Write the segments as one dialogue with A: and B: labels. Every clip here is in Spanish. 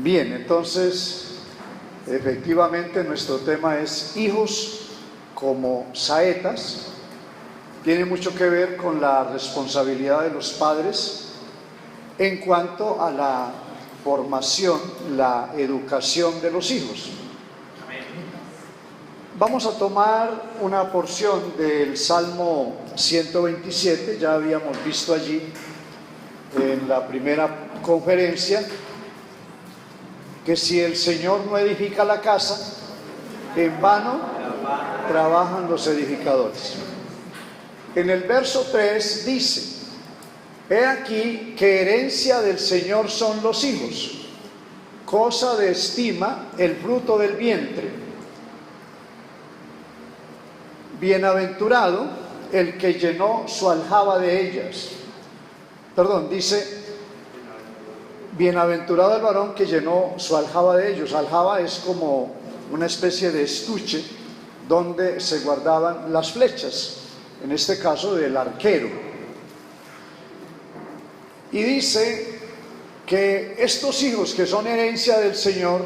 A: Bien, entonces, efectivamente nuestro tema es hijos como saetas. Tiene mucho que ver con la responsabilidad de los padres en cuanto a la formación, la educación de los hijos. Vamos a tomar una porción del Salmo 127, ya habíamos visto allí en la primera conferencia que si el Señor no edifica la casa, en vano trabajan los edificadores. En el verso 3 dice: he aquí que herencia del Señor son los hijos, cosa de estima el fruto del vientre. Bienaventurado el que llenó su aljaba de ellas. Dice: bienaventurado el varón que llenó su aljaba de ellos. Aljaba es como una especie de estuche donde se guardaban las flechas, en este caso del arquero. Y dice que estos hijos que son herencia del Señor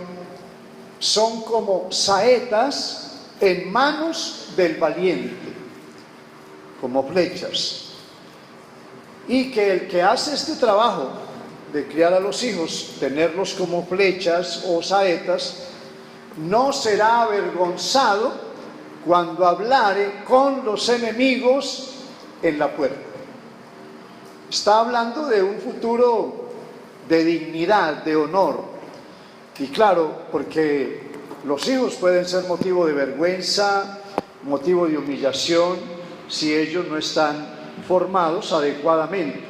A: son como saetas en manos del valiente, como flechas. Y que el que hace este trabajo de criar a los hijos, tenerlos como flechas o saetas, no será avergonzado cuando hablare con los enemigos en la puerta. Está hablando de un futuro de dignidad, de honor. Y claro, porque los hijos pueden ser motivo de vergüenza, motivo de humillación, si ellos no están formados adecuadamente.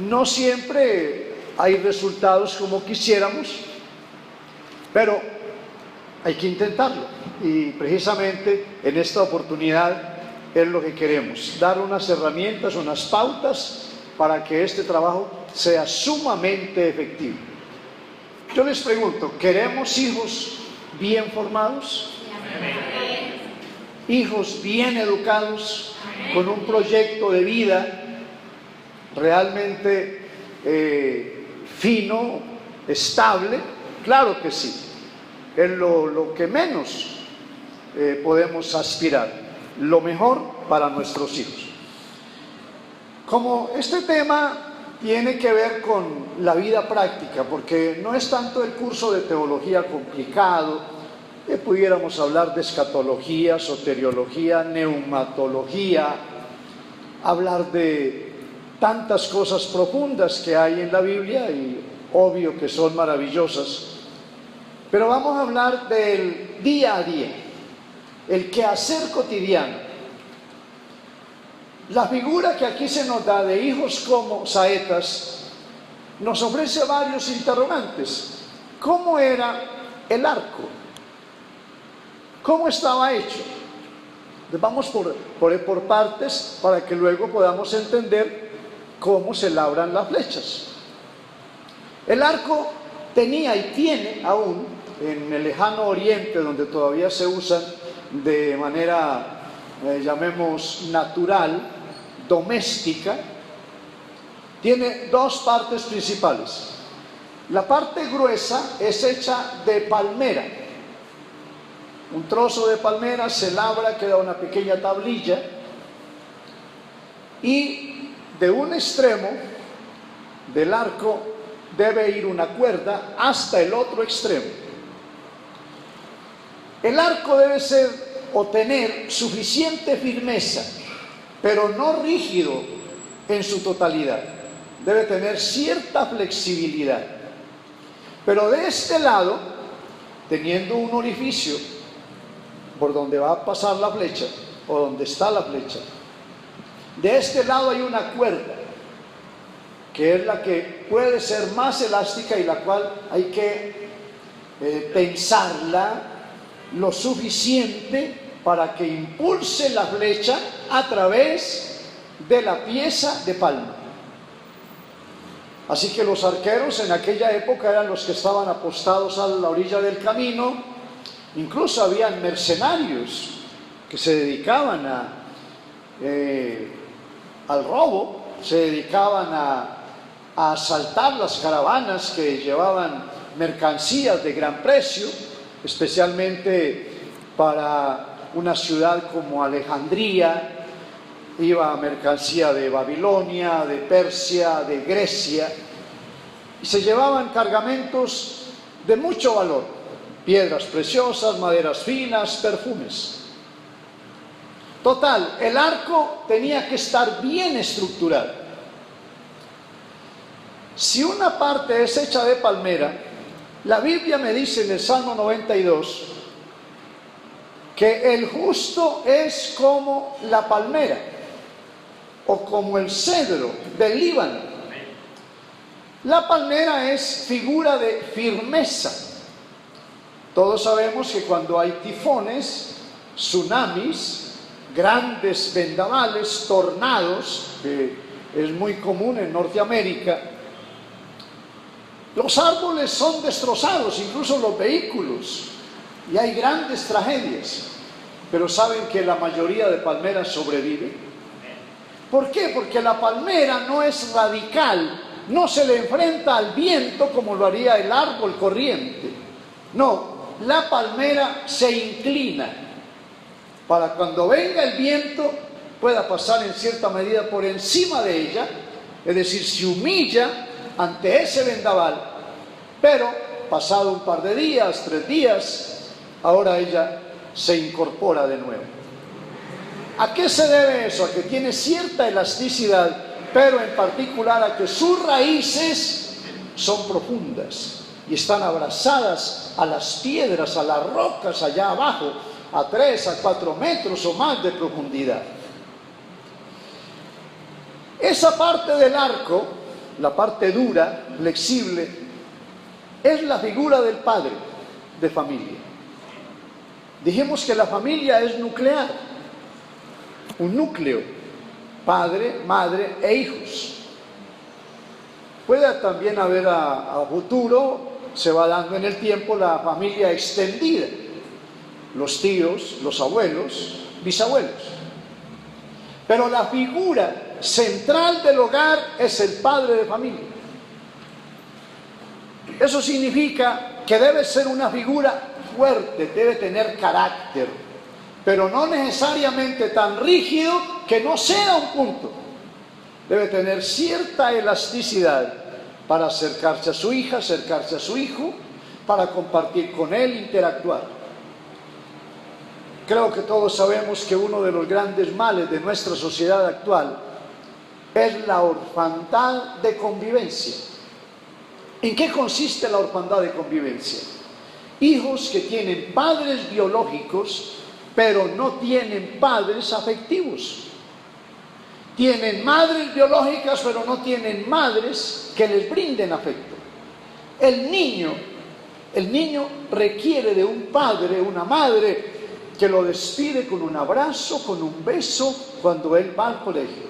A: No siempre hay resultados como quisiéramos, pero hay que intentarlo. Y precisamente en esta oportunidad es lo que queremos, dar unas herramientas, unas pautas para que este trabajo sea sumamente efectivo. Yo les pregunto, ¿queremos hijos bien formados? Hijos bien educados, con un proyecto de vida realmente fino, estable. Claro que sí, es lo que menos podemos aspirar, lo mejor para nuestros hijos. Como este tema tiene que ver con la vida práctica, porque no es tanto el curso de teología complicado, pudiéramos hablar de escatología, soteriología, neumatología, hablar de tantas cosas profundas que hay en la Biblia y obvio que son maravillosas, pero vamos a hablar del día a día, el quehacer cotidiano. La figura que aquí se nos da de hijos como saetas nos ofrece varios interrogantes. ¿Cómo era el arco? ¿Cómo estaba hecho? Vamos por partes para que luego podamos entender cómo se labran las flechas. El arco tenía y tiene aún en el lejano oriente, donde todavía se usan de manera, llamemos natural, doméstica, tiene dos partes principales. La parte gruesa es hecha de palmera. Un trozo de palmera se labra, queda una pequeña tablilla, y de un extremo del arco debe ir una cuerda hasta el otro extremo. El arco debe ser o tener suficiente firmeza, pero no rígido en su totalidad. Debe tener cierta flexibilidad. Pero de este lado, teniendo un orificio por donde va a pasar la flecha, o donde está la flecha, de este lado hay una cuerda, que es la que puede ser más elástica y la cual hay que tensarla lo suficiente para que impulse la flecha a través de la pieza de palma. Así que los arqueros en aquella época eran los que estaban apostados a la orilla del camino. Incluso habían mercenarios que se dedicaban al robo, se dedicaban a asaltar las caravanas que llevaban mercancías de gran precio, especialmente para una ciudad como Alejandría. Iba mercancía de Babilonia, de Persia, de Grecia, y se llevaban cargamentos de mucho valor: piedras preciosas, maderas finas, perfumes. Total, el arco tenía que estar bien estructurado. Si una parte es hecha de palmera, la Biblia me dice en el Salmo 92 que el justo es como la palmera o como el cedro del Líbano. La palmera es figura de firmeza. Todos sabemos que cuando hay tifones, tsunamis, grandes vendavales, tornados, que es muy común en Norteamérica, los árboles son destrozados, incluso los vehículos, y hay grandes tragedias. Pero ¿saben que la mayoría de palmeras sobreviven? ¿Por qué? Porque la palmera no es radical, no se le enfrenta al viento como lo haría el árbol corriente. No, la palmera se inclina para cuando venga el viento pueda pasar en cierta medida por encima de ella, es decir, se humilla ante ese vendaval, pero pasado un par de días, 3 días, ahora ella se incorpora de nuevo. ¿A qué se debe eso? A que tiene cierta elasticidad, pero en particular a que sus raíces son profundas y están abrazadas a las piedras, a las rocas allá abajo, a 3 a 4 metros o más de profundidad. Esa parte del arco, la parte dura, flexible, es la figura del padre de familia. Dijimos que la familia es nuclear, un núcleo, padre, madre e hijos. Puede también haber a futuro, se va dando en el tiempo, la familia extendida, los tíos, los abuelos, bisabuelos. Pero la figura central del hogar es el padre de familia. Eso significa que debe ser una figura fuerte, debe tener carácter, pero no necesariamente tan rígido que no sea un punto. Debe tener cierta elasticidad para acercarse a su hija, acercarse a su hijo, para compartir con él, interactuar. Creo que todos sabemos que uno de los grandes males de nuestra sociedad actual es la orfandad de convivencia. ¿En qué consiste la orfandad de convivencia? Hijos que tienen padres biológicos, pero no tienen padres afectivos. Tienen madres biológicas, pero no tienen madres que les brinden afecto. El niño requiere de un padre, una madre, que lo despide con un abrazo, con un beso, cuando él va al colegio.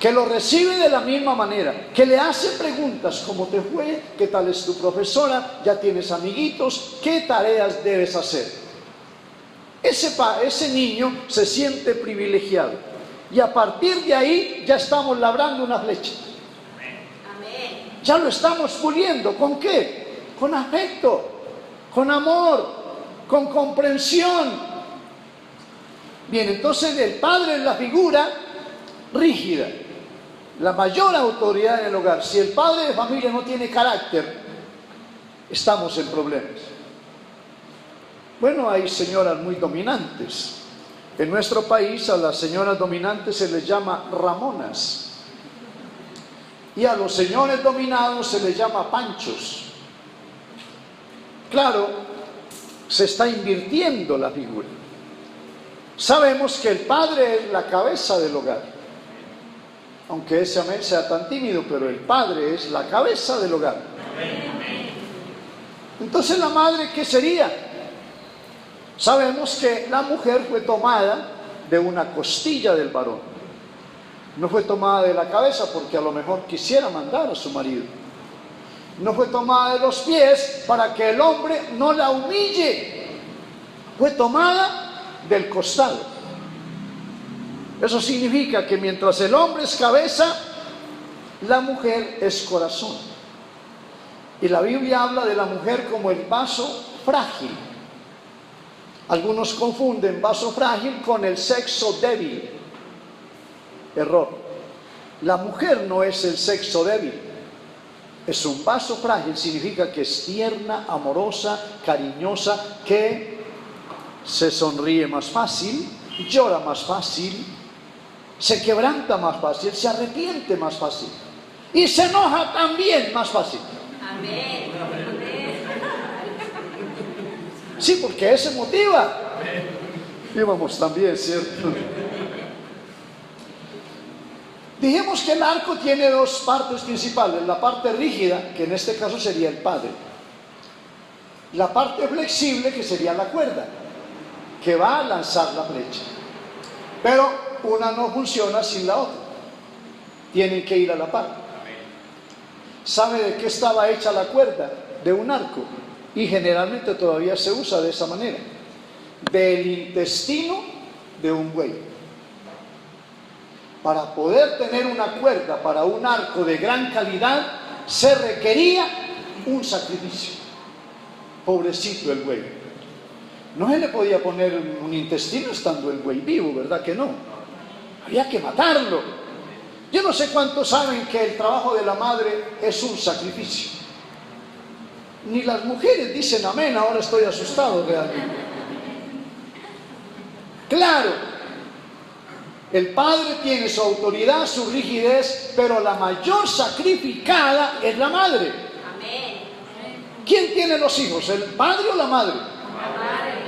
A: Que lo recibe de la misma manera, que le hace preguntas: ¿cómo te fue? ¿Qué tal es tu profesora? ¿Ya tienes amiguitos? ¿Qué tareas debes hacer? Ese niño se siente privilegiado. Y a partir de ahí ya estamos labrando una flecha. Amén. Ya lo estamos puliendo. ¿Con qué? Con afecto, con amor, con comprensión. Bien, entonces el padre es la figura rígida, la mayor autoridad en el hogar. Si el padre de familia no tiene carácter, estamos en problemas. Bueno, hay señoras muy dominantes. En nuestro país a las señoras dominantes se les llama ramonas, y a los señores dominados se les llama panchos. Claro, se está invirtiendo la figura. Sabemos que el padre es la cabeza del hogar, aunque ese amén sea tan tímido, pero el padre es la cabeza del hogar. Entonces, ¿la madre qué sería? Sabemos que la mujer fue tomada de una costilla del varón. No fue tomada de la cabeza porque a lo mejor quisiera mandar a su marido. No fue tomada de los pies para que el hombre no la humille. Fue tomada del costado. Eso significa que mientras el hombre es cabeza, la mujer es corazón. Y la Biblia habla de la mujer como el vaso frágil. Algunos confunden vaso frágil con el sexo débil. Error. La mujer no es el sexo débil. Es un vaso frágil, significa que es tierna, amorosa, cariñosa, que se sonríe más fácil, llora más fácil, se quebranta más fácil, se arrepiente más fácil y se enoja también más fácil.
B: Amén.
A: Sí, porque se motiva. Íbamos también, ¿cierto? Dijimos que el arco tiene dos partes principales, la parte rígida, que en este caso sería el padre, la parte flexible, que sería la cuerda, que va a lanzar la flecha. Pero una no funciona sin la otra, tienen que ir a la par. ¿Sabe de qué estaba hecha la cuerda? De un arco, y generalmente todavía se usa de esa manera, del intestino de un buey. Para poder tener una cuerda para un arco de gran calidad, se requería un sacrificio. Pobrecito el buey. No se le podía poner un intestino estando el buey vivo, ¿verdad que no? Había que matarlo. Yo no sé cuántos saben que el trabajo de la madre es un sacrificio. Ni las mujeres dicen amén, ahora estoy asustado realmente. Claro. El padre tiene su autoridad, su rigidez, pero la mayor sacrificada es la madre.
B: Amén.
A: ¿Quién tiene los hijos, el padre o la madre?
B: La madre.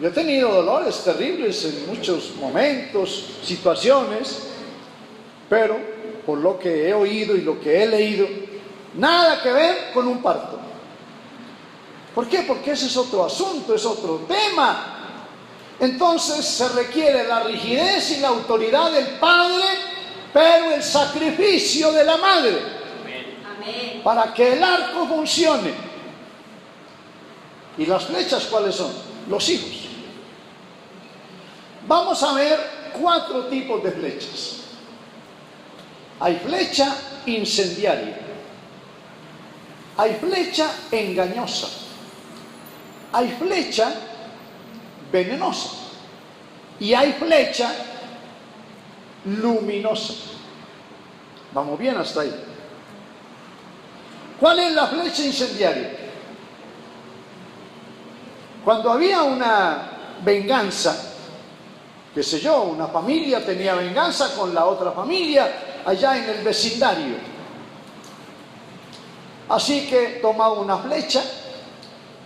A: Yo he tenido dolores terribles en muchos momentos, situaciones, pero por lo que he oído y lo que he leído, nada que ver con un parto. ¿Por qué? Porque ese es otro asunto, es otro tema. Entonces se requiere la rigidez y la autoridad del padre, pero el sacrificio de la madre.
B: Amén.
A: Para que el arco funcione. ¿Y las flechas cuáles son? Los hijos. Vamos a ver 4 tipos de flechas. Hay flecha incendiaria, hay flecha engañosa, hay flecha venenosa y hay flecha luminosa. Vamos bien hasta ahí. ¿Cuál es la flecha incendiaria? Cuando había una venganza, qué sé yo, una familia tenía venganza con la otra familia allá en el vecindario. Así que tomaba una flecha,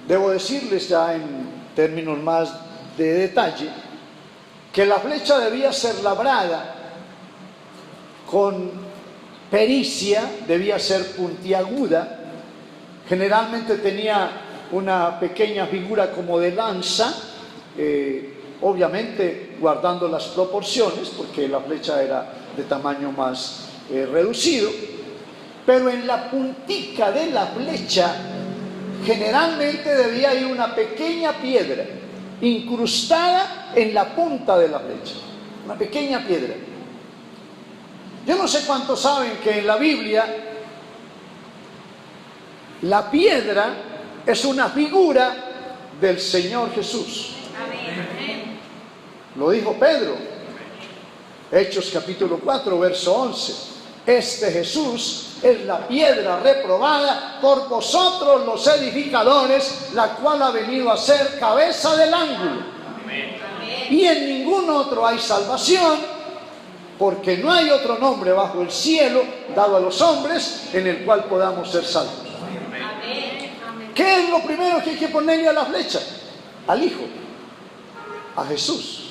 A: debo decirles ya en términos más de detalle, que la flecha debía ser labrada con pericia, debía ser puntiaguda, generalmente tenía una pequeña figura como de lanza, obviamente guardando las proporciones, porque la flecha era de tamaño más reducido, pero en la puntica de la flecha generalmente debía ir una pequeña piedra incrustada en la punta de la flecha, una pequeña piedra. Yo no sé cuántos saben que en la Biblia la piedra es una figura del Señor Jesús.
B: Amén.
A: Lo dijo Pedro, Hechos capítulo 4, verso 11. Este Jesús es la piedra reprobada por vosotros los edificadores, la cual ha venido a ser cabeza del ángulo.
B: Amén.
A: Y en ningún otro hay salvación, porque no hay otro nombre bajo el cielo dado a los hombres en el cual podamos ser salvos.
B: Amén.
A: ¿Qué es lo primero que hay que ponerle a la flecha? Al Hijo, a Jesús.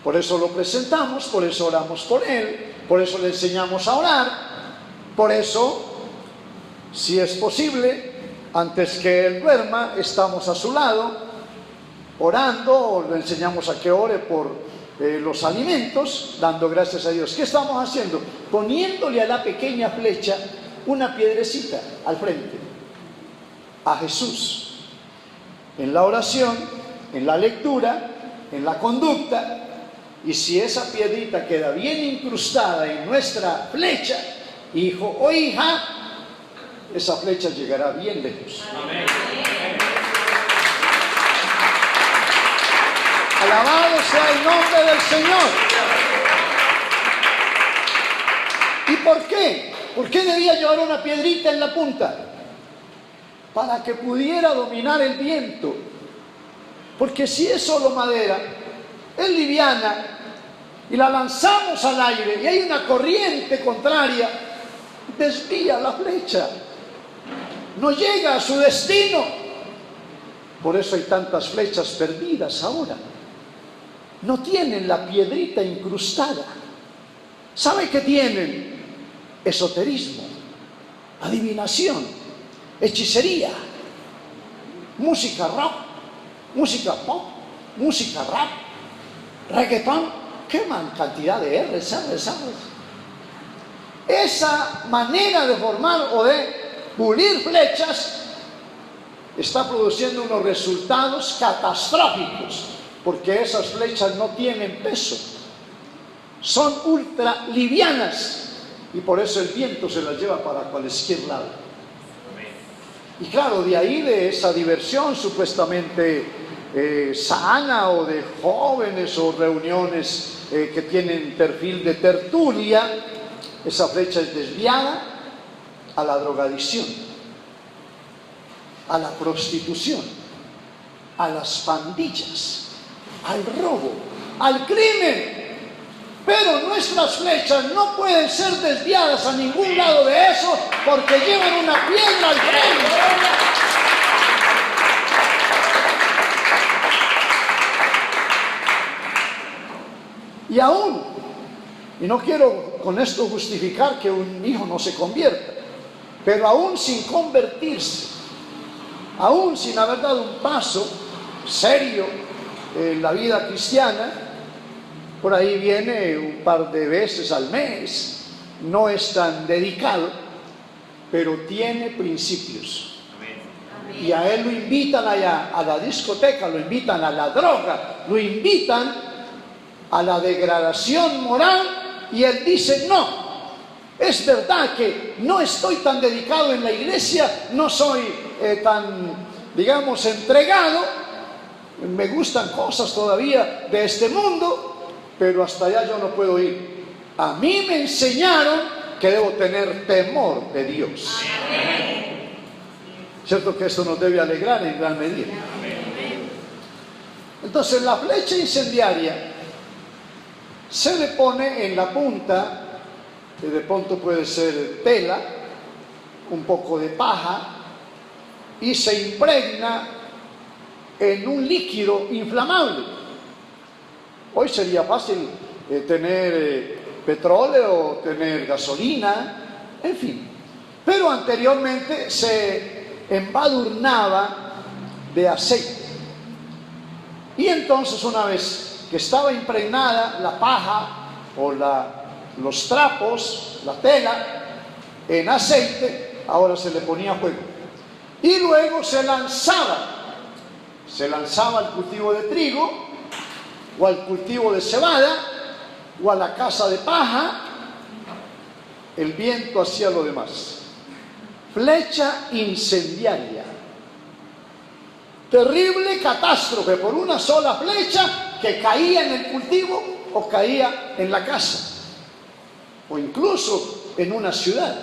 A: Por eso lo presentamos, por eso oramos por Él, por eso le enseñamos a orar, por eso, si es posible, antes que Él duerma, estamos a su lado, orando, o le enseñamos a que ore por los alimentos, dando gracias a Dios. ¿Qué estamos haciendo? Poniéndole a la pequeña flecha una piedrecita al frente, a Jesús, en la oración, en la lectura, en la conducta. Y si esa piedrita queda bien incrustada en nuestra flecha, hijo o hija, esa flecha llegará bien lejos. Alabado sea el nombre del Señor. ¿Y por qué? ¿Por qué debía llevar una piedrita en la punta? Para que pudiera dominar el viento. Porque si es solo madera, es liviana, y la lanzamos al aire y hay una corriente contraria, desvía la flecha, no llega a su destino. Por eso hay tantas flechas perdidas ahora. No tienen la piedrita incrustada. ¿Sabe qué tienen? Esoterismo, adivinación, hechicería, música rock, música pop, música rap, reggaetón. Queman cantidad de R, ¿sabes? Esa manera de formar o de pulir flechas está produciendo unos resultados catastróficos, porque esas flechas no tienen peso, son ultra livianas, y por eso el viento se las lleva para cualquier lado. Y claro, de ahí, de esa diversión supuestamente sana, o de jóvenes o reuniones que tienen perfil de tertulia, esa flecha es desviada a la drogadicción, a la prostitución, a las pandillas, al robo, al crimen. Pero nuestras flechas no pueden ser desviadas a ningún lado de eso, porque llevan una piedra al frente. Y aún, y no quiero con esto justificar que un hijo no se convierta, pero aún sin convertirse, aún sin haber dado un paso serio en la vida cristiana, por ahí viene un par de veces al mes, no es tan dedicado, pero tiene principios. Y a él lo invitan allá a la discoteca, lo invitan a la droga, lo invitan a la degradación moral, y él dice: no, es verdad que no estoy tan dedicado en la iglesia, no soy tan, digamos, entregado, me gustan cosas todavía de este mundo, pero hasta allá yo no puedo ir. A mí me enseñaron que debo tener temor de Dios. ¿Cierto que esto nos debe alegrar en gran medida? Entonces la flecha incendiaria se le pone en la punta, que de pronto puede ser tela, un poco de paja, y se impregna en un líquido inflamable. Hoy sería fácil tener petróleo, tener gasolina, en fin. Pero anteriormente se embadurnaba de aceite. Y entonces, una vez que estaba impregnada la paja o los trapos, la tela, en aceite, ahora se le ponía fuego. Y luego se lanzaba al cultivo de trigo, o al cultivo de cebada, o a la casa de paja. El viento hacía lo demás. Flecha incendiaria. Terrible catástrofe por una sola flecha que caía en el cultivo o caía en la casa, o incluso en una ciudad.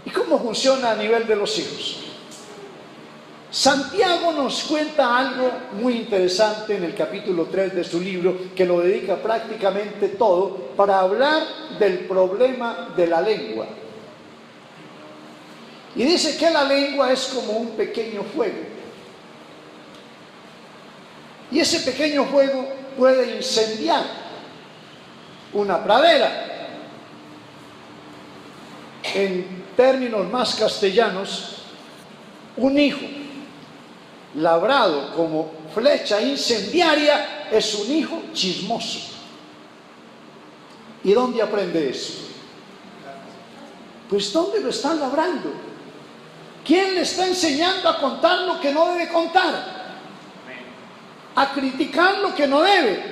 A: ¿Y cómo funciona a nivel de los hijos? Santiago nos cuenta algo muy interesante en el capítulo 3 de su libro, que lo dedica prácticamente todo para hablar del problema de la lengua. Y dice que la lengua es como un pequeño fuego. Y ese pequeño fuego puede incendiar una pradera. En términos más castellanos, un hijo labrado como flecha incendiaria es un hijo chismoso. ¿Y dónde aprende eso? Pues ¿dónde lo están labrando? ¿Quién le está enseñando a contar lo que no debe contar? A criticar lo que no debe.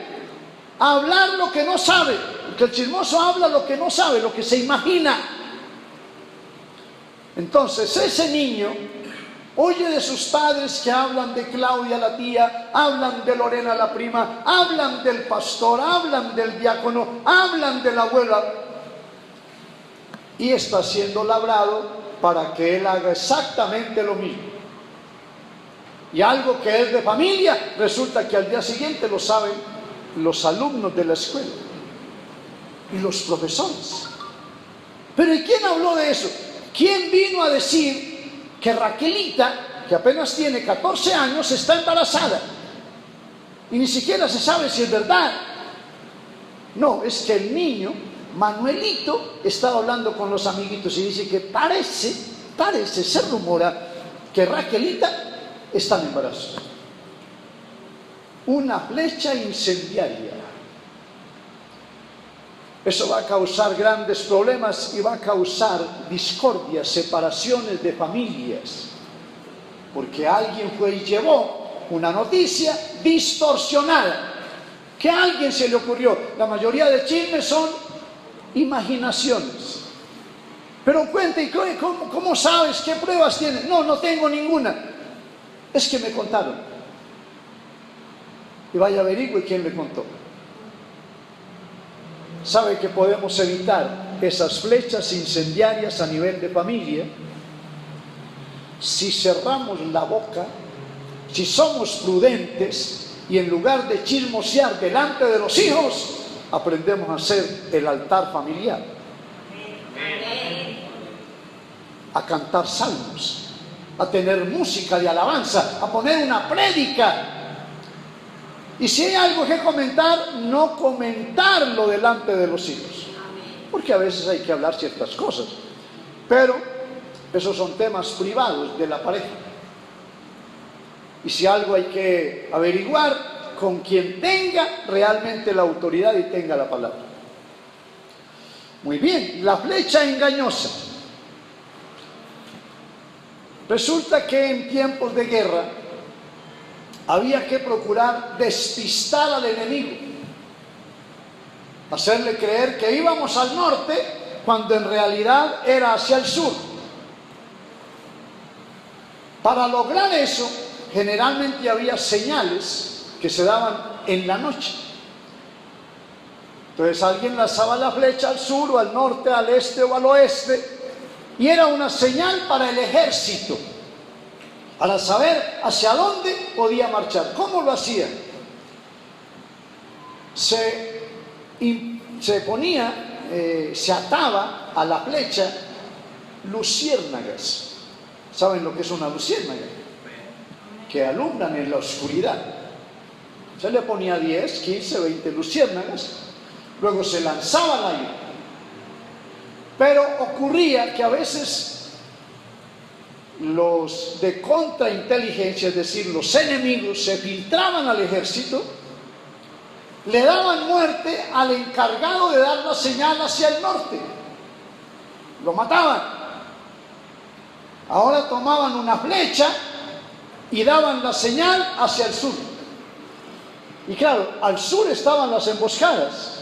A: hablar lo que no sabe, porque el chismoso habla lo que no sabe, lo que se imagina. Entonces ese niño oye de sus padres que hablan de Claudia la tía, hablan de Lorena la prima, hablan del pastor, hablan del diácono, hablan de la abuela, y está siendo labrado para que él haga exactamente lo mismo. Y algo que es de familia, resulta que al día siguiente lo saben los alumnos de la escuela y los profesores. Pero ¿y quién habló de eso? ¿Quién vino a decir que Raquelita, que apenas tiene 14 años, está embarazada? Y ni siquiera se sabe si es verdad. No, es que el niño, Manuelito, estaba hablando con los amiguitos y dice que parece, se rumora que Raquelita está en embarazo. Una flecha incendiaria. Eso va a causar grandes problemas y va a causar discordias, separaciones de familias, porque alguien fue y llevó una noticia distorsionada, que a alguien se le ocurrió. La mayoría de chismes son imaginaciones. Pero cuenta, ¿y cómo sabes? ¿Qué pruebas tienes? No tengo ninguna. Es que me contaron. Y vaya, averigüe quién le contó. ¿Sabe que podemos evitar esas flechas incendiarias a nivel de familia si cerramos la boca, si somos prudentes y en lugar de chismosear delante de los hijos, aprendemos a hacer el altar familiar, a cantar salmos, a tener música de alabanza, a poner una prédica? Y si hay algo que comentar, no comentarlo delante de los hijos, porque a veces hay que hablar ciertas cosas, pero esos son temas privados de la pareja. Y si algo hay que averiguar, con quien tenga realmente la autoridad y tenga la palabra. Muy bien, la flecha engañosa. Resulta que en tiempos de guerra había que procurar despistar al enemigo, hacerle creer que íbamos al norte cuando en realidad era hacia el sur. Para lograr eso, generalmente había señales que se daban en la noche. Entonces alguien lanzaba la flecha al sur o al norte, al este o al oeste, y era una señal para el ejército, para saber hacia dónde podía marchar. ¿Cómo lo hacía? Se ataba a la flecha luciérnagas. ¿Saben lo que es una luciérnaga? Que alumbran en la oscuridad. Se le ponía 10, 15, 20 luciérnagas, luego se lanzaba al aire. Pero ocurría que a veces los de contrainteligencia, es decir, los enemigos, se filtraban al ejército, le daban muerte al encargado de dar la señal hacia el norte, lo mataban. Ahora tomaban una flecha y daban la señal hacia el sur. Y claro, al sur estaban las emboscadas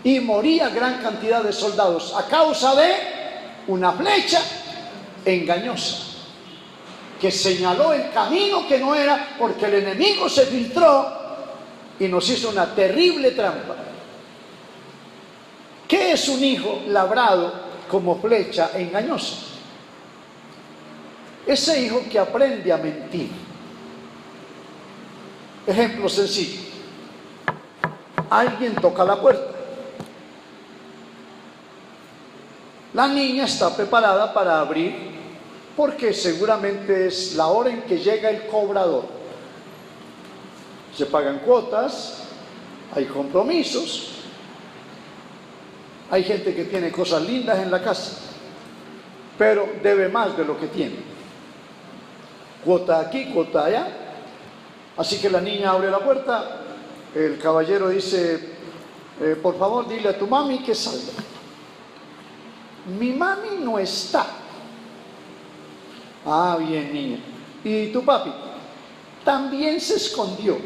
A: y moría gran cantidad de soldados a causa de una flecha engañosa que señaló el camino que no era, porque el enemigo se filtró y nos hizo una terrible trampa. ¿Qué es un hijo labrado como flecha engañosa? Ese hijo que aprende a mentir. Ejemplo sencillo. Alguien toca la puerta. La niña está preparada para abrir porque seguramente es la hora en que llega el cobrador. Se pagan cuotas, hay compromisos, hay gente que tiene cosas lindas en la casa, pero debe más de lo que tiene. Cuota aquí, cuota allá. Así que la niña abre la puerta, el caballero dice, por favor dile a tu mami que salga. Mi mami no está. Ah, bien, niña. ¿Y tu papi? También se escondió.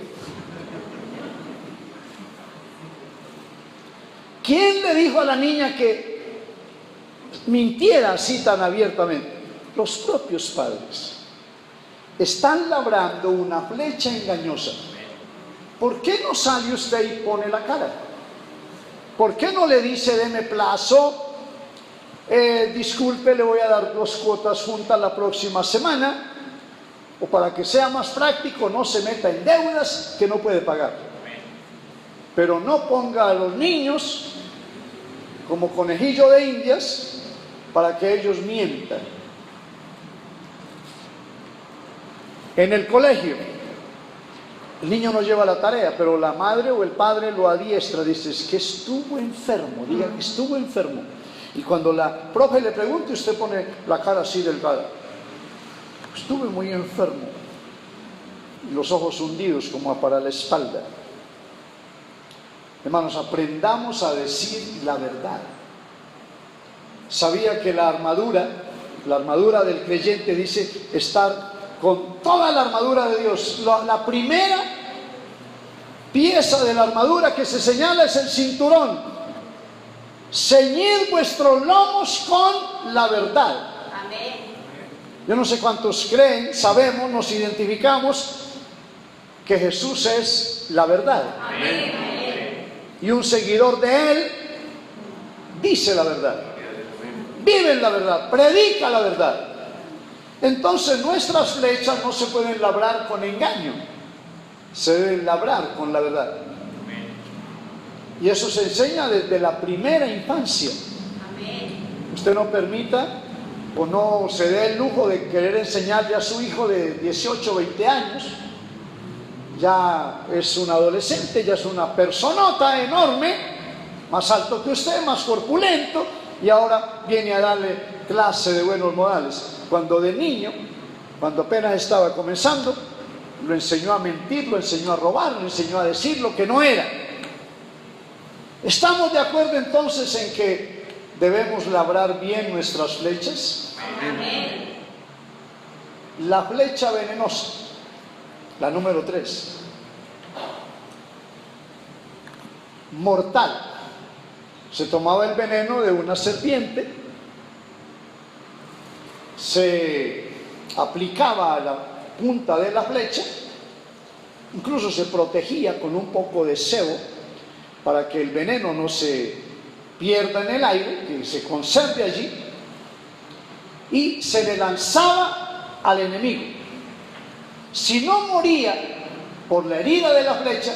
A: ¿Quién le dijo a la niña que mintiera así tan abiertamente? Los propios padres. Están labrando una flecha engañosa. ¿Por qué no sale usted y pone la cara? ¿Por qué no le dice, deme plazo? Disculpe, le voy a dar 2 cuotas juntas la próxima semana. O para que sea más práctico, no se meta en deudas que no puede pagar. Pero no ponga a los niños como conejillo de indias para que ellos mientan. En el colegio, el niño no lleva la tarea, pero la madre o el padre lo adiestra, dice, es que estuvo enfermo, diga que estuvo enfermo. Y cuando la profe le pregunta, usted pone la cara así delgada. Estuve muy enfermo, y los ojos hundidos como para la espalda. Hermanos, aprendamos a decir la verdad. Sabía que la armadura del creyente dice estar con toda la armadura de Dios. La primera pieza de la armadura que se señala es el cinturón. Ceñid vuestros lomos con la verdad.
B: Amén.
A: Yo no sé cuántos creen, sabemos, nos identificamos que Jesús es la verdad.
B: Amén.
A: Y un seguidor de Él dice la verdad, vive en la verdad, predica la verdad. Entonces nuestras flechas no se pueden labrar con engaño, se deben labrar con la verdad. Y eso se enseña desde la primera infancia. Usted no permita o no se dé el lujo de querer enseñarle a su hijo de 18 o 20 años. Ya es un adolescente, ya es una personota enorme, más alto que usted, más corpulento, y ahora viene a darle clase de buenos modales. Cuando de niño, cuando apenas estaba comenzando, lo enseñó a mentir, lo enseñó a robar, lo enseñó a decir lo que no era. ¿Estamos de acuerdo entonces en que debemos labrar bien nuestras flechas?
B: Amén.
A: La flecha venenosa. La número 3, mortal. Se tomaba el veneno de una serpiente, se aplicaba a la punta de la flecha, incluso se protegía con un poco de sebo para que el veneno no se pierda en el aire, que se conserve allí, y se le lanzaba al enemigo. Si no moría por la herida de la flecha,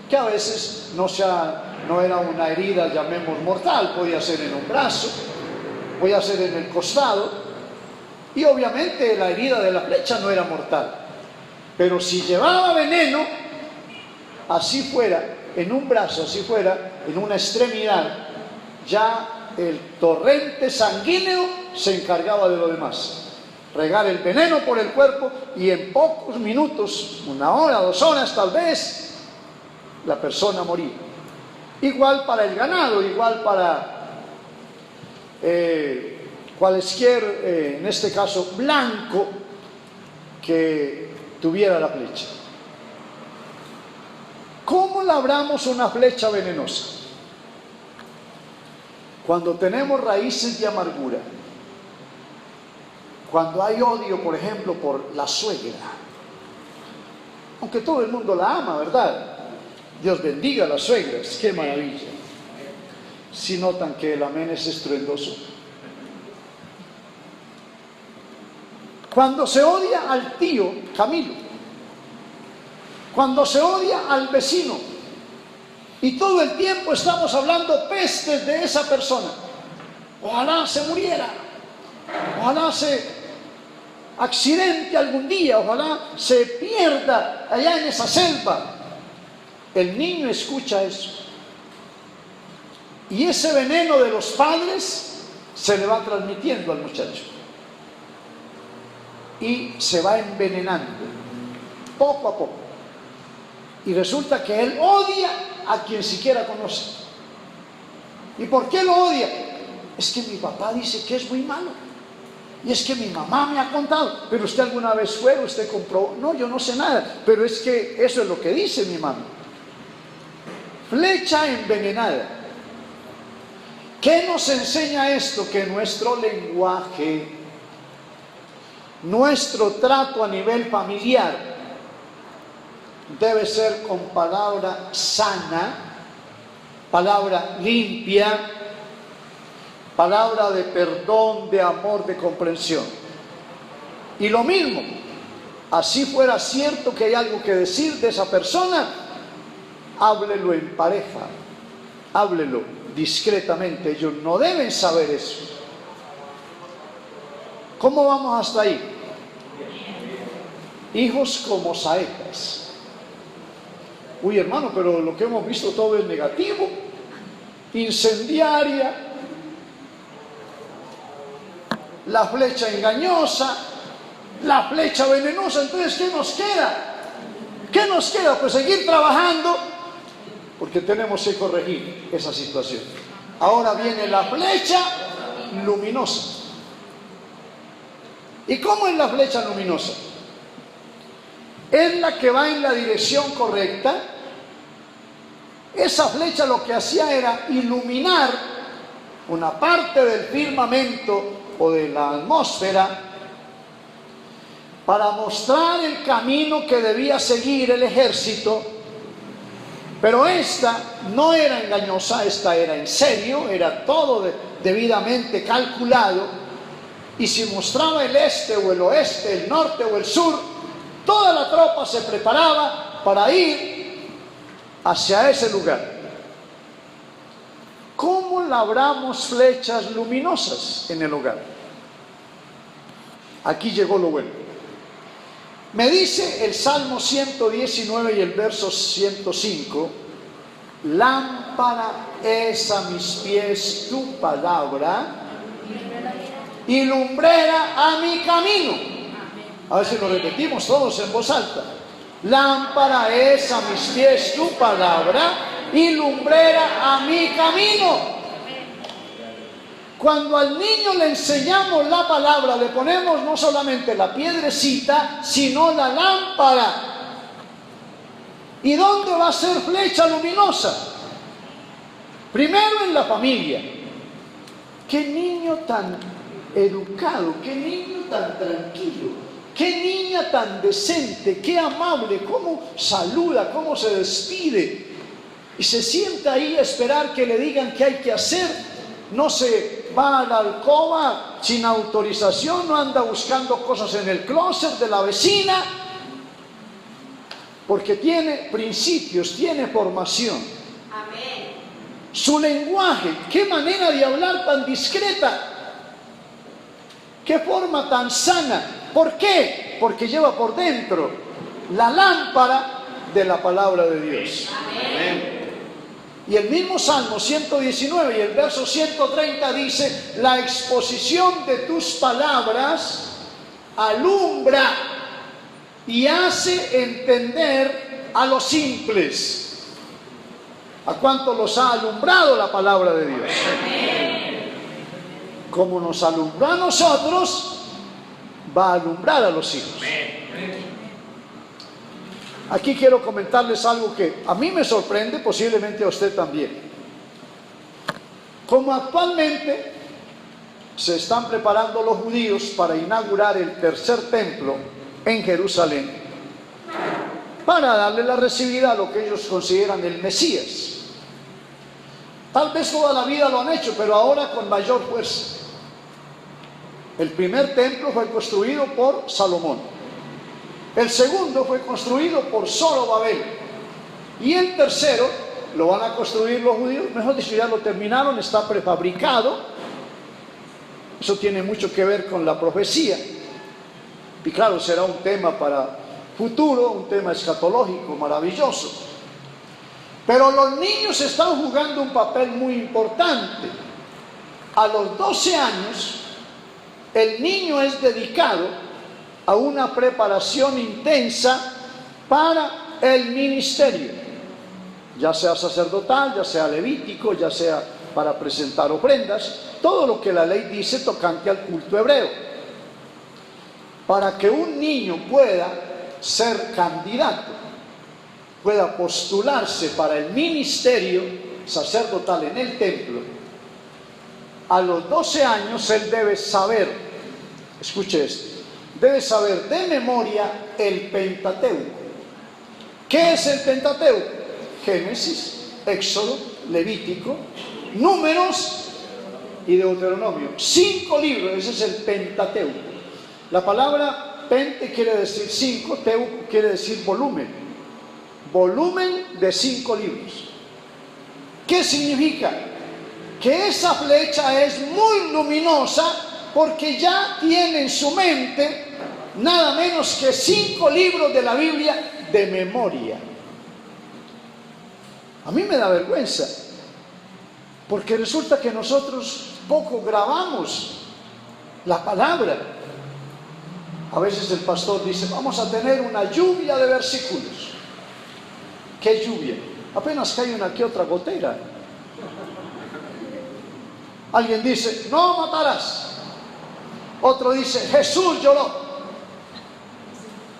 A: que a veces no era una herida, llamemos mortal, podía ser en un brazo, podía ser en el costado, y obviamente la herida de la flecha no era mortal. Pero si llevaba veneno, así fuera en un brazo, así fuera en una extremidad, ya el torrente sanguíneo se encargaba de lo demás. Regar el veneno por el cuerpo y en pocos minutos, 1 hora, 2 horas tal vez, la persona moría. Igual para el ganado, igual para cualquier, en este caso, blanco que tuviera la flecha. ¿Cómo labramos una flecha venenosa? Cuando tenemos raíces de amargura. Cuando hay odio, por ejemplo, por la suegra, aunque todo el mundo la ama, ¿verdad? Dios bendiga a las suegras, qué maravilla. Si notan que el amén es estruendoso. Cuando se odia al tío Camilo, cuando se odia al vecino, y todo el tiempo estamos hablando pestes de esa persona, ojalá se muriera, ojalá se accidente algún día, ojalá se pierda allá en esa selva. El niño escucha eso y ese veneno de los padres se le va transmitiendo al muchacho y se va envenenando poco a poco, y resulta que él odia a quien siquiera conoce. ¿Y por qué lo odia? Es que mi papá dice que es muy malo. Y es que mi mamá me ha contado. Pero usted alguna vez fue, usted compró. No, yo no sé nada. Pero es que eso es lo que dice mi mamá. Flecha envenenada. ¿Qué nos enseña esto? Que nuestro lenguaje, nuestro trato a nivel familiar debe ser con palabra sana, palabra limpia, palabra de perdón, de amor, de comprensión. Y lo mismo, así fuera cierto que hay algo que decir de esa persona, háblelo en pareja, háblelo discretamente. Ellos no deben saber eso. ¿Cómo vamos hasta ahí? Hijos como saetas. Uy, hermano, pero lo que hemos visto todo es negativo, incendiaria, la flecha engañosa, la flecha venenosa. Entonces, ¿qué nos queda? ¿Qué nos queda? Pues seguir trabajando, porque tenemos que corregir esa situación. Ahora viene la flecha luminosa. ¿Y cómo es la flecha luminosa? Es la que va en la dirección correcta. Esa flecha lo que hacía era iluminar una parte del firmamento o de la atmósfera para mostrar el camino que debía seguir el ejército. Pero esta no era engañosa, esta era en serio, era todo debidamente calculado. Y si mostraba el este o el oeste, el norte o el sur, toda la tropa se preparaba para ir hacia ese lugar. ¿Cómo labramos flechas luminosas en el hogar? Aquí llegó lo bueno. Me dice el Salmo 119 y el verso 105: lámpara es a mis pies tu palabra y lumbrera a mi camino. A ver si lo repetimos todos en voz alta. Lámpara es a mis pies tu palabra y lumbrera a mi camino. Cuando al niño le enseñamos la palabra, le ponemos no solamente la piedrecita, sino la lámpara. ¿Y dónde va a ser flecha luminosa? Primero en la familia. Qué niño tan educado, qué niño tan tranquilo, qué niña tan decente, qué amable, cómo saluda, cómo se despide y se sienta ahí a esperar que le digan qué hay que hacer. No se va a la alcoba sin autorización, no anda buscando cosas en el closet de la vecina, porque tiene principios, tiene formación.
B: Amén.
A: Su lenguaje, qué manera de hablar tan discreta, qué forma tan sana. ¿Por qué? Porque lleva por dentro la lámpara de la palabra de Dios.
B: Amén.
A: Y el mismo Salmo 119 y el verso 130 dice: la exposición de tus palabras alumbra y hace entender a los simples. ¿A cuánto los ha alumbrado la palabra de Dios? Como nos alumbró a nosotros, va a alumbrar a los hijos. Aquí quiero comentarles algo que a mí me sorprende, posiblemente a usted también. Como actualmente se están preparando los judíos para inaugurar el tercer templo en Jerusalén, para darle la recibida a lo que ellos consideran el Mesías. Tal vez toda la vida lo han hecho, pero ahora con mayor fuerza. El primer templo fue construido por Salomón. El segundo fue construido por Zorobabel. Y el tercero lo van a construir los judíos. Mejor dicho, ya lo terminaron, está prefabricado. Eso tiene mucho que ver con la profecía. Y claro, será un tema para futuro, un tema escatológico maravilloso. Pero los niños están jugando un papel muy importante. A los 12 años, el niño es dedicado a una preparación intensa para el ministerio, ya sea sacerdotal, ya sea levítico, ya sea para presentar ofrendas, todo lo que la ley dice tocante al culto hebreo. Para que un niño pueda ser candidato, pueda postularse para el ministerio sacerdotal en el templo, a los 12 años él debe saber, escuche esto, debe saber de memoria el Pentateuco. ¿Qué es el Pentateuco? Génesis, Éxodo, Levítico, Números y Deuteronomio. 5 libros, ese es el Pentateuco. La palabra pente quiere decir 5, teuco quiere decir volumen. Volumen de 5 libros. ¿Qué significa? Que esa flecha es muy luminosa porque ya tiene en su mente nada menos que 5 libros de la Biblia de memoria. A mí me da vergüenza, porque resulta que nosotros poco grabamos la palabra. A veces el pastor dice, vamos a tener una lluvia de versículos. ¿Qué lluvia? Apenas cae una que otra gotera. Alguien dice, no matarás. Otro dice, Jesús lloró.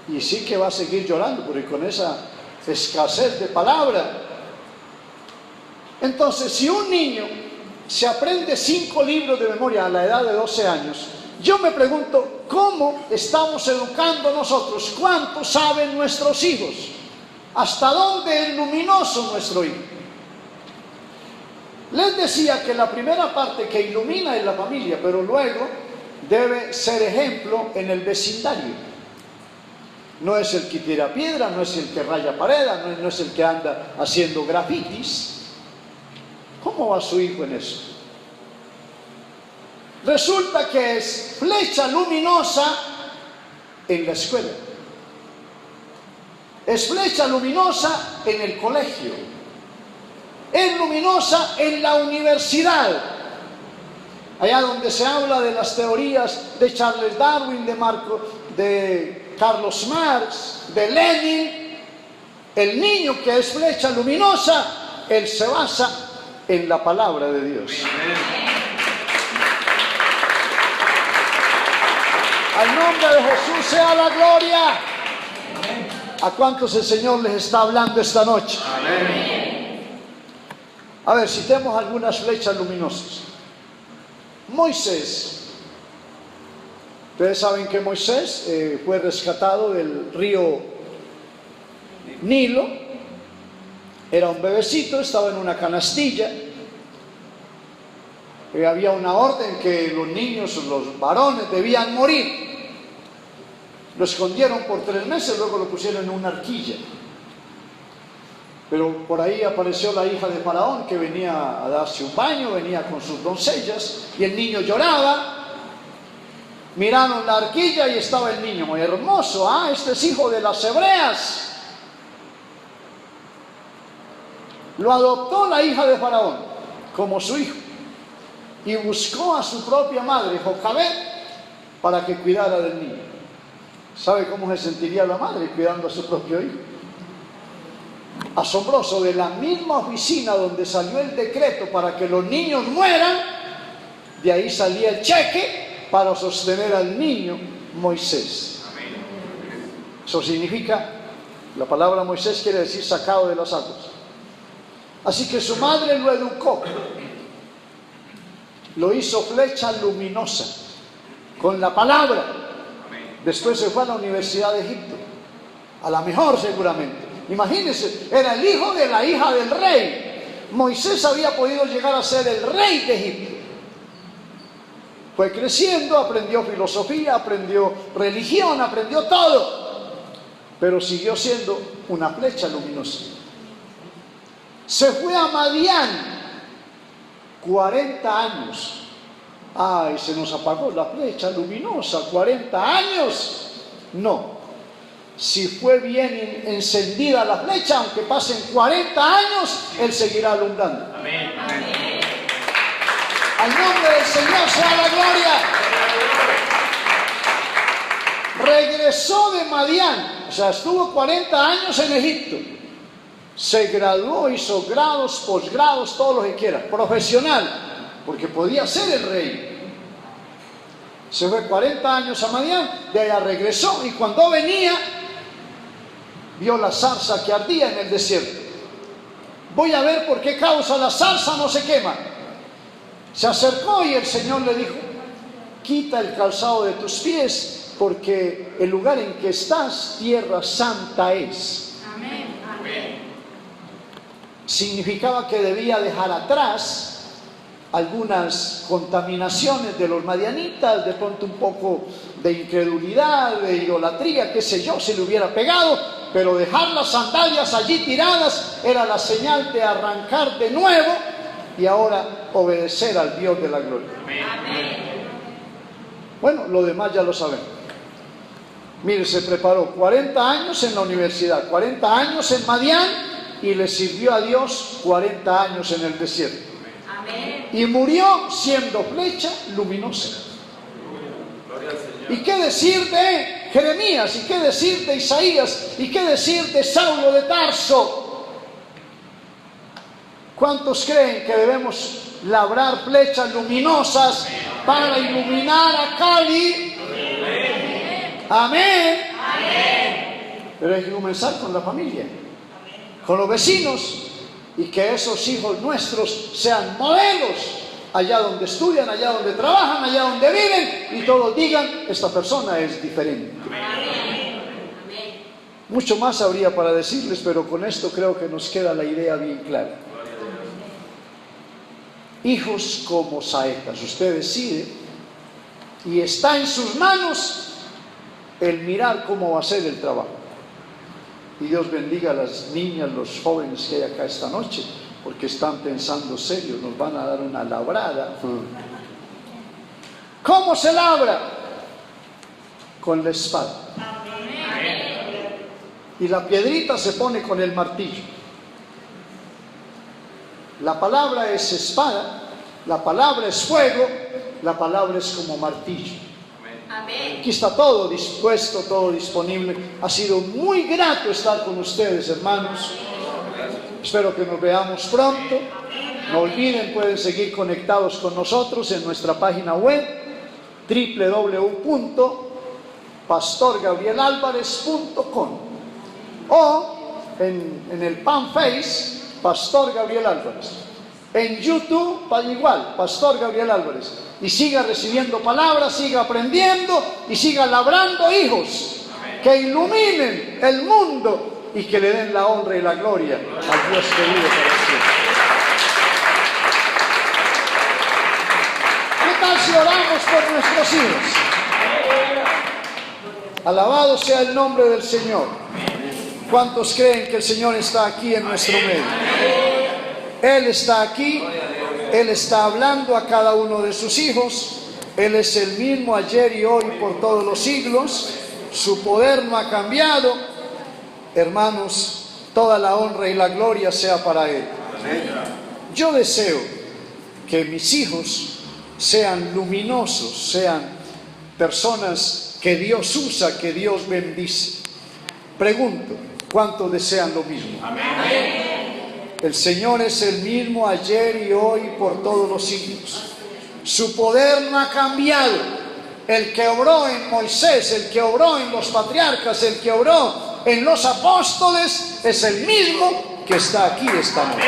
A: Y sí que va a seguir llorando, porque con esa escasez de palabra. Entonces, si un niño se aprende 5 libros de memoria a la edad de 12 años, yo me pregunto, ¿cómo estamos educando nosotros? ¿Cuánto saben nuestros hijos? ¿Hasta dónde es luminoso nuestro hijo? Les decía que la primera parte que ilumina es la familia, pero luego debe ser ejemplo en el vecindario. No es el que tira piedra, no es el que raya paredes, no es el que anda haciendo grafitis. ¿Cómo va su hijo en eso? Resulta que es flecha luminosa en la escuela. Es flecha luminosa en el colegio. Es luminosa en la universidad. Allá donde se habla de las teorías de Charles Darwin, de Carlos Marx, de Lenin. El niño que es flecha luminosa, él se basa en la palabra de Dios. Al nombre de Jesús sea la gloria. ¿A cuántos el Señor les está hablando esta noche? A ver, citemos algunas flechas luminosas. Moisés. Ustedes saben que Moisés fue rescatado del río Nilo. Era un bebecito, estaba en una canastilla. Había una orden que los niños, los varones, debían morir. Lo escondieron por 3 meses, luego lo pusieron en una arquilla. Pero por ahí apareció la hija de Faraón, que venía a darse un baño, venía con sus doncellas, y el niño lloraba. Miraron la arquilla y estaba el niño muy hermoso. Ah, este es hijo de las hebreas. Lo adoptó la hija de Faraón como su hijo y buscó a su propia madre, Jocabed, para que cuidara del niño. ¿Sabe cómo se sentiría la madre cuidando a su propio hijo? Asombroso. De la misma oficina donde salió el decreto para que los niños mueran, de ahí salía el cheque para sostener al niño Moisés. Eso significa, la palabra Moisés quiere decir sacado de las aguas. Así que su madre lo educó, lo hizo flecha luminosa con la palabra. Después se fue a la Universidad de Egipto, a la mejor seguramente. Imagínense, era el hijo de la hija del rey. Moisés había podido llegar a ser el rey de Egipto. Fue creciendo, aprendió filosofía, aprendió religión, aprendió todo, pero siguió siendo una flecha luminosa. Se fue a Madián, 40 años. Ay, se nos apagó la flecha luminosa, 40 años. No, si fue bien encendida la flecha, aunque pasen 40 años, Él seguirá alumbrando.
B: Amén.
A: Al nombre del Señor sea la gloria. Regresó de Madián, o sea, estuvo 40 años en Egipto. Se graduó, hizo grados, posgrados, todo lo que quiera, profesional, porque podía ser el rey. Se fue 40 años a Madián, de allá regresó, y cuando venía, vio la zarza que ardía en el desierto. Voy a ver por qué causa la zarza no se quema. Se acercó y el Señor le dijo: quita el calzado de tus pies, porque el lugar en que estás, tierra santa es.
B: Amén. Amén.
A: Significaba que debía dejar atrás algunas contaminaciones de los madianitas, de pronto un poco de incredulidad, de idolatría, qué sé yo, se le hubiera pegado, pero dejar las sandalias allí tiradas era la señal de arrancar de nuevo y ahora obedecer al Dios de la gloria.
B: Amén.
A: Bueno, lo demás ya lo sabemos. Mire, se preparó 40 años en la universidad, 40 años en Madián, y le sirvió a Dios 40 años en el desierto.
B: Amén.
A: Y murió siendo flecha luminosa. ¿Y qué decir de Jeremías? ¿Y qué decir de Isaías? ¿Y qué decir de Saulo de Tarso? ¿Cuántos creen que debemos labrar flechas luminosas para iluminar a Cali? Amén. Amén. Pero hay que comenzar con la familia, con los vecinos, y que esos hijos nuestros sean modelos allá donde estudian, allá donde trabajan, allá donde viven, y todos digan: esta persona es diferente.
B: Amén.
A: Mucho más habría para decirles, pero con esto creo que nos queda la idea bien clara. Hijos como saetas, usted decide, y está en sus manos el mirar cómo va a ser el trabajo. Y Dios bendiga a las niñas, los jóvenes que hay acá esta noche, porque están pensando serio, nos van a dar una labrada. ¿Cómo se labra? Con la espada. Y la piedrita se pone con el martillo. La palabra es espada, la palabra es fuego, la palabra es como martillo.
B: Amén.
A: Aquí está todo dispuesto, todo disponible. Ha sido muy grato estar con ustedes, hermanos. Espero que nos veamos pronto. No olviden, pueden seguir conectados con nosotros en nuestra página web www.pastorgabrielalvarez.com o en el fanpage Pastor Gabriel Álvarez. En YouTube, igual, Pastor Gabriel Álvarez. Y siga recibiendo palabras, siga aprendiendo y siga labrando hijos que iluminen el mundo y que le den la honra y la gloria al Dios que vive para siempre. ¿Qué tal si oramos por nuestros hijos? Alabado sea el nombre del Señor. ¿Cuántos creen que el Señor está aquí en nuestro medio? Él está aquí. Él está hablando a cada uno de sus hijos. Él es el mismo ayer y hoy por todos los siglos. Su poder no ha cambiado. Hermanos, toda la honra y la gloria sea para Él. Yo deseo que mis hijos sean luminosos, sean personas que Dios usa, que Dios bendice. Pregunto, ¿cuántos desean lo mismo? Amén. El Señor es el mismo ayer y hoy por todos los siglos. Su poder no ha cambiado. El que obró en Moisés, el que obró en los patriarcas, el que obró en los apóstoles, es el mismo que está aquí esta noche.